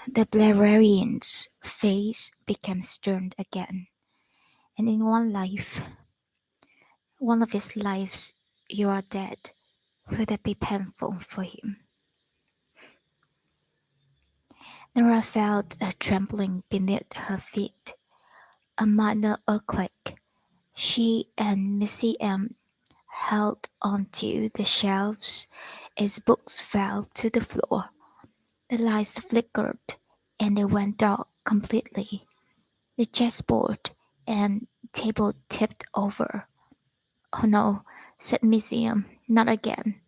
The Blavarian's face became stern again, and in one of his lives, you are dead. Would that be painful for him? Nora felt a trembling beneath her feet, a minor earthquake. She and Missy M held onto the shelves as books fell to the floor. The lights flickered and they went dark completely. The chessboard and table tipped over. "Oh no," said Missy M, "not again."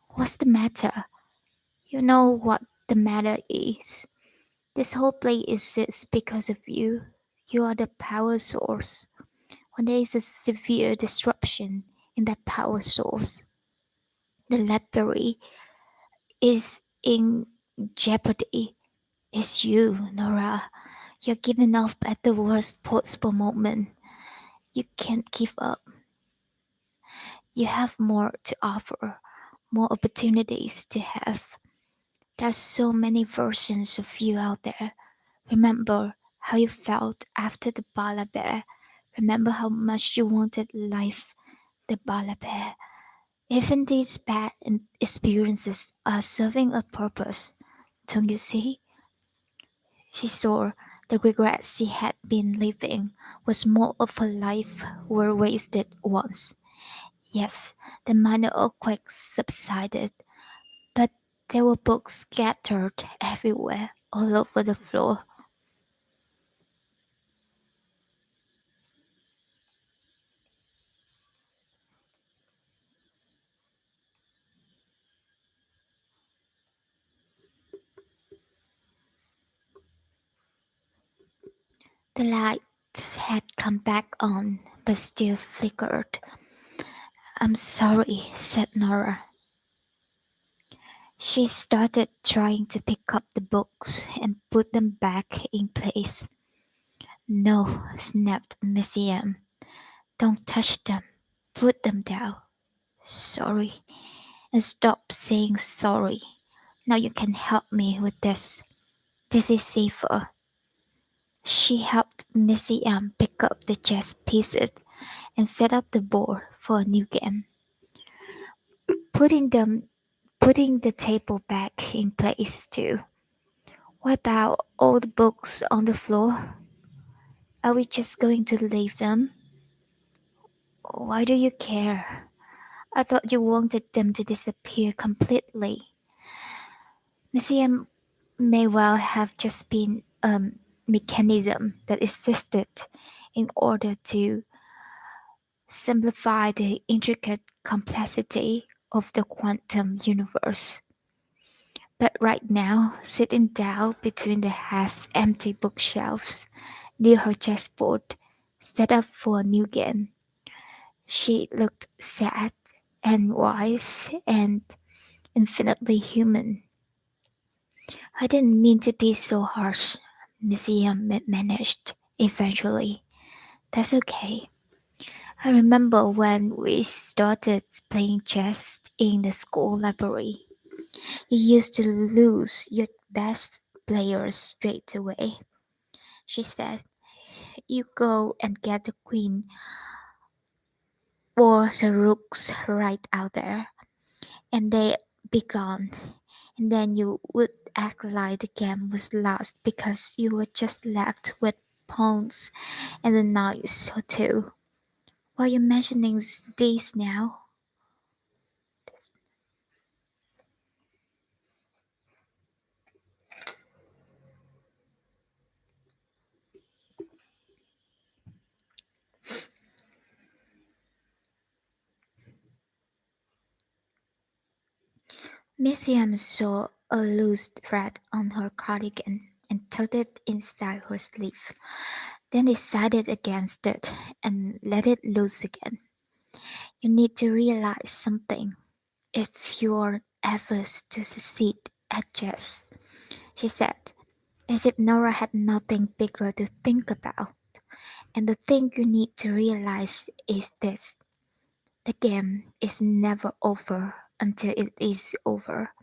"What's the matter?" "You know what the matter is. This whole play exists because of you. You are the power source. When there is a severe disruption in that power source, the library is in jeopardy. It's you, Nora. You're giving up at the worst possible moment. You can't give up. You have more to offer, more opportunities to have. There's so many versions of you out there. Remember how you felt after the Bala Bear. Remember how much you wanted life, the Bala Bear. Even these bad experiences are serving a purpose. Don't you see? She saw the regrets she had been living was more of her life were wasted once. Yes, the minor earthquakes subsided, but there were books scattered everywhere, all over the floor. The lights had come back on, but still flickered. "I'm sorry," said Nora. She started trying to pick up the books and put them back in place. "No," snapped Missy M. "Don't touch them. Put them down. Sorry. And stop saying sorry. Now you can help me with this. This is safer." She helped Missy M pick up the chess pieces and set up the board for a new game. Putting them putting the table back in place too. "What about all the books on the floor? Are we just going to leave them? Why do you care? I thought you wanted them to disappear completely." Missy M may well have just been a mechanism that existed in order to simplify the intricate complexity of the quantum universe. But right now, sitting down between the half empty bookshelves near her chessboard, set up for a new game, she looked sad and wise and infinitely human. "I didn't mean to be so harsh," Missy managed eventually. "That's okay. I remember when we started playing chess in the school library. You used to lose your best players straight away," she said. "You go and get the queen or the rooks right out there, and they'd be gone. And then you would act like the game was lost because you were just left with pawns and a knights or two. Why are you mentioning these now?" Miriam saw a loose thread on her cardigan and tucked it inside her sleeve, then decided against it and let it loose again. "You need to realize something if you're ever to succeed at chess," she said, as if Nora had nothing bigger to think about. "And the thing you need to realize is this: the game is never over until it is over.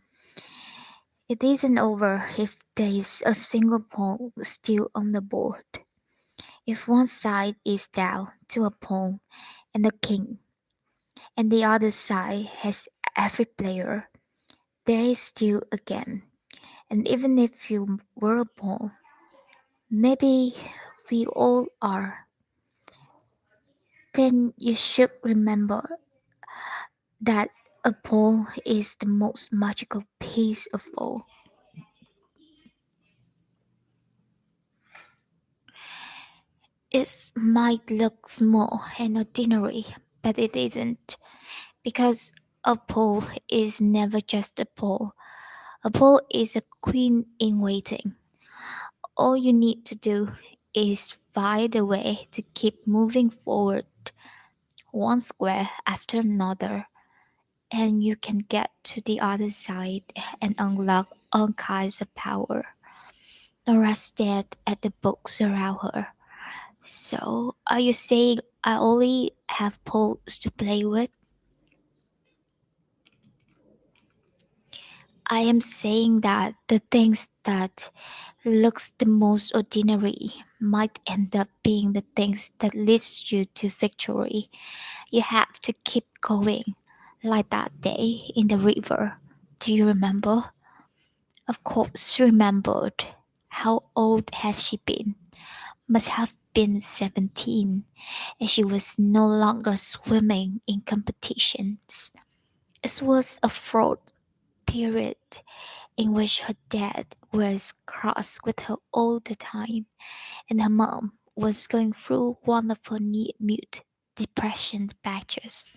It isn't over if there's a single pawn still on the board. If one side is down to a pawn and a king, and the other side has every player, there is still a game. And even if you were a pawn, maybe we all are, then you should remember that a pawn is the most magical piece of all. It might look small and ordinary, but it isn't, because a pole is never just a pole. A pole is a queen in waiting. All you need to do is find a way to keep moving forward one square after another, and you can get to the other side and unlock all kinds of power. Nora stared at the books around her. So, are you saying I only have poles to play with? I am saying that the things that looks the most ordinary might end up being the things that leads you to victory. You have to keep going, like that day in the river. Do you remember? Of course, she remembered. How old had she been? Must have been 17, and she was no longer swimming in competitions. It was a fraud period in which her dad was cross with her all the time, and her mom was going through one of her near mute depression patches.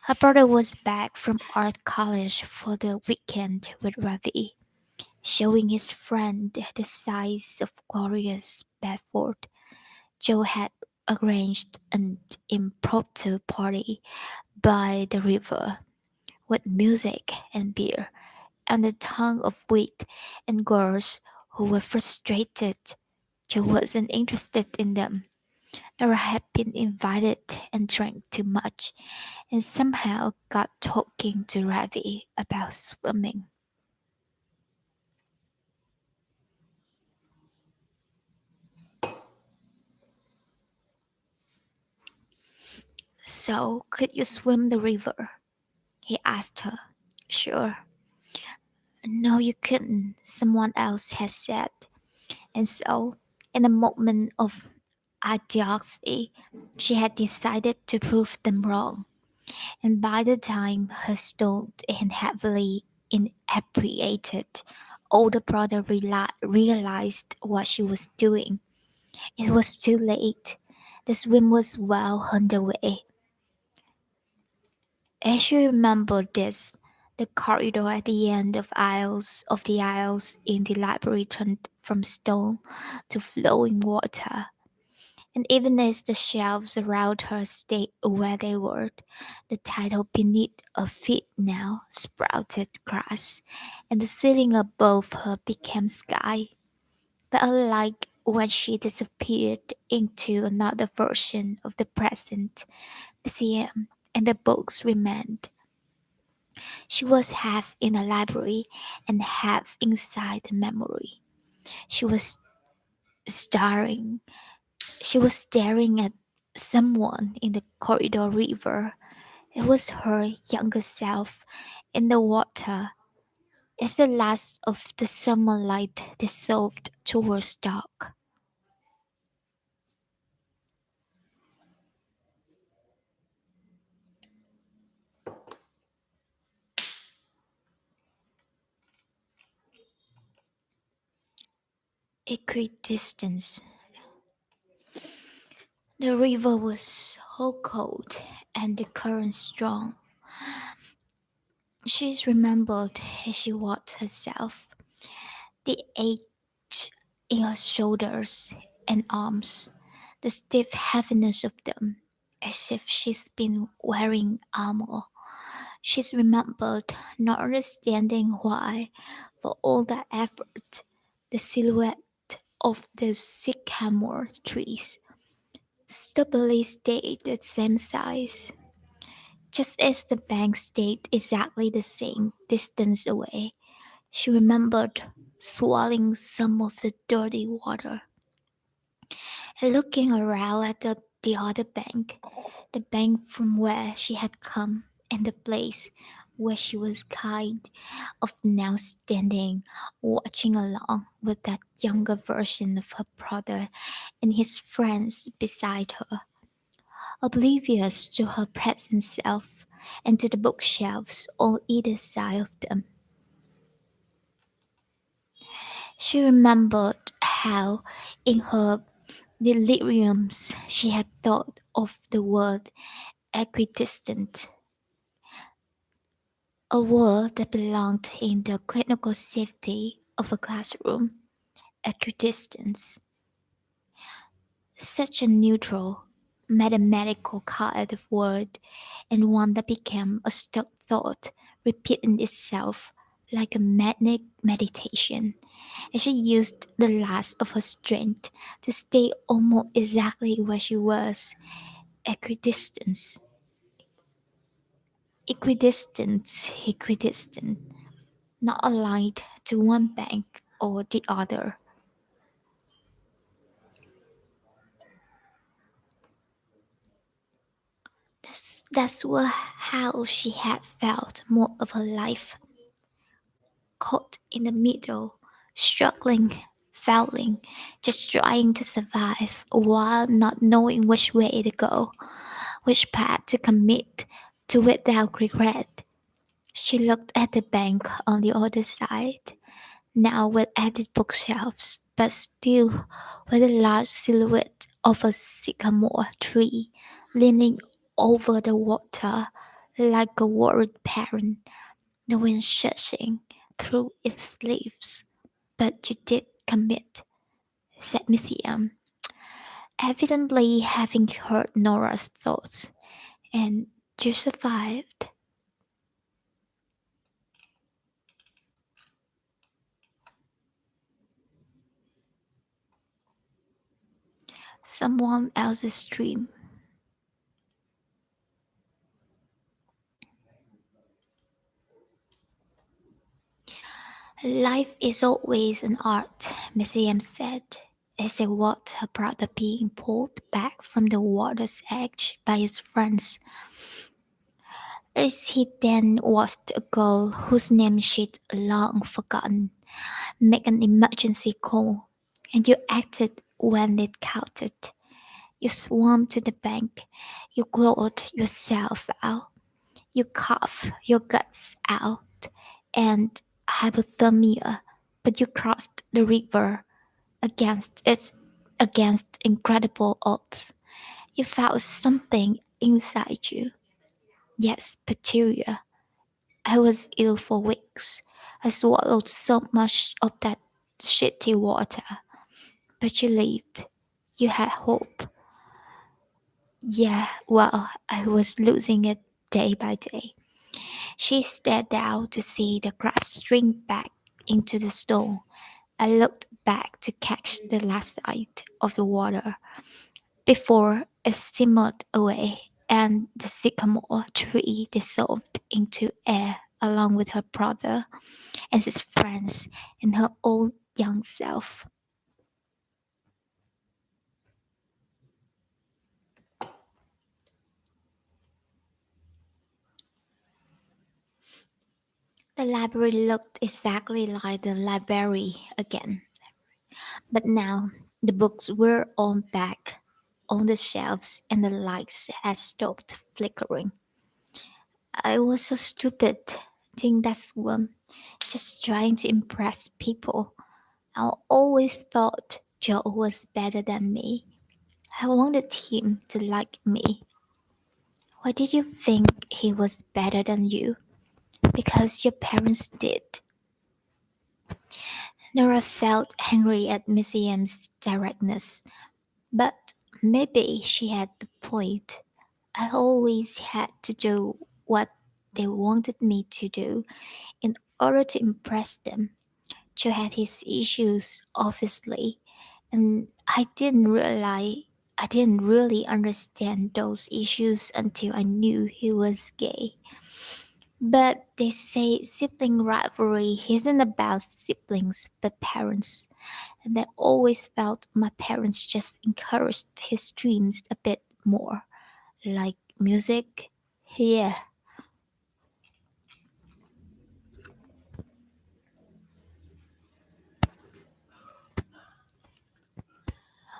Her brother was back from art college for the weekend with Ravi, showing his friend the size of Gloria's Bedford. Joe had arranged an impromptu party by the river with music and beer and a ton of wheat and girls who were frustrated Joe wasn't interested in them. Nora had been invited and drank too much and somehow got talking to Ravi about swimming. So, could you swim the river? He asked her. Sure. No, you couldn't, someone else had said. And so, in a moment of idiocy, she had decided to prove them wrong. And by the time her stoned and heavily inebriated older brother realized what she was doing, it was too late. The swim was well underway. As you remember this, the corridor at the end of the aisles in the library turned from stone to flowing water. And even as the shelves around her stayed where they were, the title beneath her feet now sprouted grass, and the ceiling above her became sky. But unlike when she disappeared into another version of the present, museum and the books remained. She was half in a library and half inside the memory. She was staring She was staring at someone in the corridor river. It was her younger self in the water as the last of the summer light dissolved towards dark. Equidistance. The river was so cold and the current strong. She remembered as she watched herself, the ache in her shoulders and arms, the stiff heaviness of them, as if she's been wearing armor. She's remembered not understanding why, for all that effort, the silhouette of the sycamore trees stubbornly stayed the same size, just as the bank stayed exactly the same distance away. She remembered swallowing some of the dirty water and looking around at the other bank, the bank from where she had come, and the place where she was kind of now standing, watching along with that younger version of her brother and his friends beside her, oblivious to her present self and to the bookshelves on either side of them. She remembered how, in her deliriums, she had thought of the word equidistant, a word that belonged in the clinical safety of a classroom. Equidistance, such a neutral, mathematical kind of word, and one that became a stuck thought, repeating itself like a magnetic meditation, as she used the last of her strength to stay almost exactly where she was. Equidistance, equidistant, not aligned to one bank or the other. How she had felt most of her life, caught in the middle, struggling, failing, just trying to survive while not knowing which way to go, which path to commit to without regret. She looked at the bank on the other side, now with added bookshelves, but still with the large silhouette of a sycamore tree leaning over the water like a worried parent, the wind shushing through its leaves. But you did commit, said Missy M, evidently having heard Nora's thoughts, and you survived. Someone else's dream. Life is always an art, Missy M said, as they watched her brother being pulled back from the water's edge by his friends. As he then watched a girl whose name she'd long forgotten make an emergency call, and you acted when it counted. You swam to the bank, you clawed yourself out, you coughed your guts out, and hypothermia, but you crossed the river against its against incredible odds. You felt something inside you. Yes, bacteria. I was ill for weeks. I swallowed so much of that shitty water. But you lived. You had hope. Yeah, well, I was losing it day by day. She stared down to see the grass shrink back into the snow. I looked back to catch the last sight of the water before it simmered away and the sycamore tree dissolved into air along with her brother and his friends and her own young self. The library looked exactly like the library again, but now the books were on back on the shelves and the lights had stopped flickering. I was so stupid doing that swim, just trying to impress people. I always thought Joe was better than me. I wanted him to like me. Why did you think he was better than you? Because your parents did. Nora felt angry at Missy M's directness, but maybe she had the point. I always had to do what they wanted me to do in order to impress them. Joe had his issues, obviously, and I didn't really understand those issues until I knew he was gay. But they say sibling rivalry isn't about siblings but parents. And I always felt my parents just encouraged his dreams a bit more. Like music? Yeah.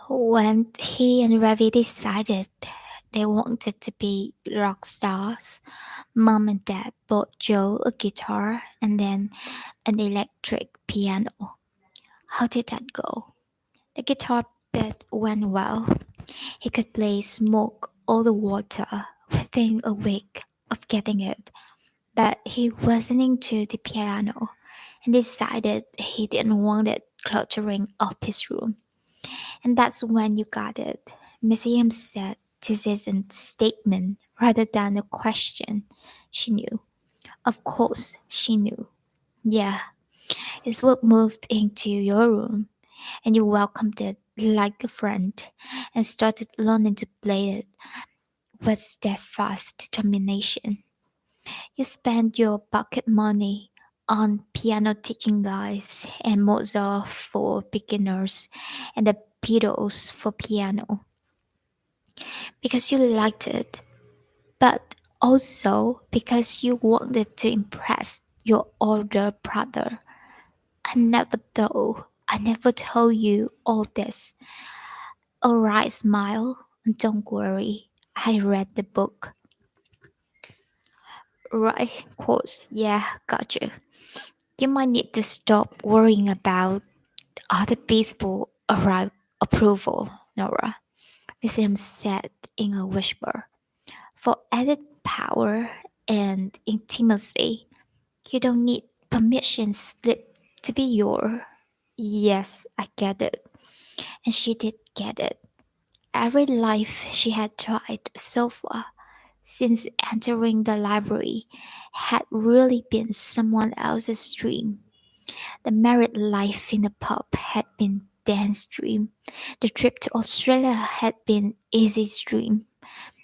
When he and Ravi decided they wanted to be rock stars, mom and dad bought Joe a guitar and then an electric piano. How did that go? The guitar bit went well. He could play Smoke all the water within a week of getting it, but he wasn't into the piano and decided he didn't want it cluttering up his room. And that's when you got it. Missy M said this is a statement rather than a question. She knew. Of course, she knew. Yeah, it's what moved into your room, and you welcomed it like a friend and started learning to play it with steadfast determination. You spent your pocket money on piano teaching guides and Mozart for beginners and the Beatles for piano because you liked it, but also because you wanted to impress your older brother. I never told you all this. Alright, smile. Don't worry. I read the book. Right, of course. Yeah, gotcha. You might need to stop worrying about other people arrive approval, Nora. Miss M said in a whisper. For added power and intimacy, you don't need permission slip to be your. Yes, I get it. And she did get it. Every life she had tried so far since entering the library had really been someone else's dream. The married life in the pub had been Dan's dream. The trip to Australia had been Izzy's dream.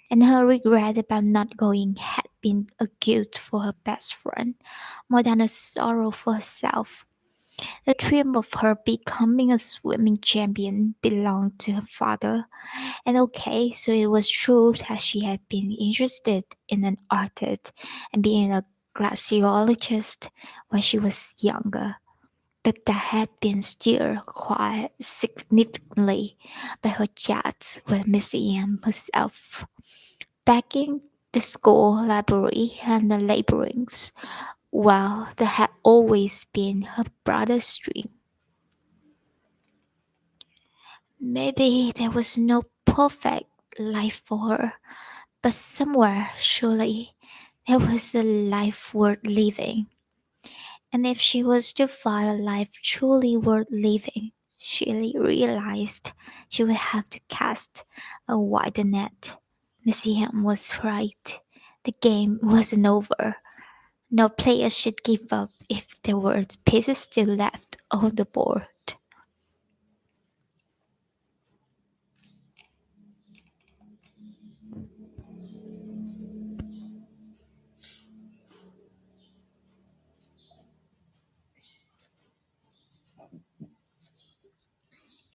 And her regret about not going had been a guilt for her best friend, more than a sorrow for herself. The dream of her becoming a swimming champion belonged to her father, and okay, so it was true that she had been interested in an artist and being a glaciologist when she was younger. But that had been steered quite significantly by her chats with Miss Em herself. Back in the school library and the laborings, well, that had always been her brother's dream. Maybe there was no perfect life for her, but somewhere, surely, there was a life worth living. And if she was to find a life truly worth living, she realized she would have to cast a wider net. Missy M was right. The game wasn't over. No player should give up if there were pieces still left on the board.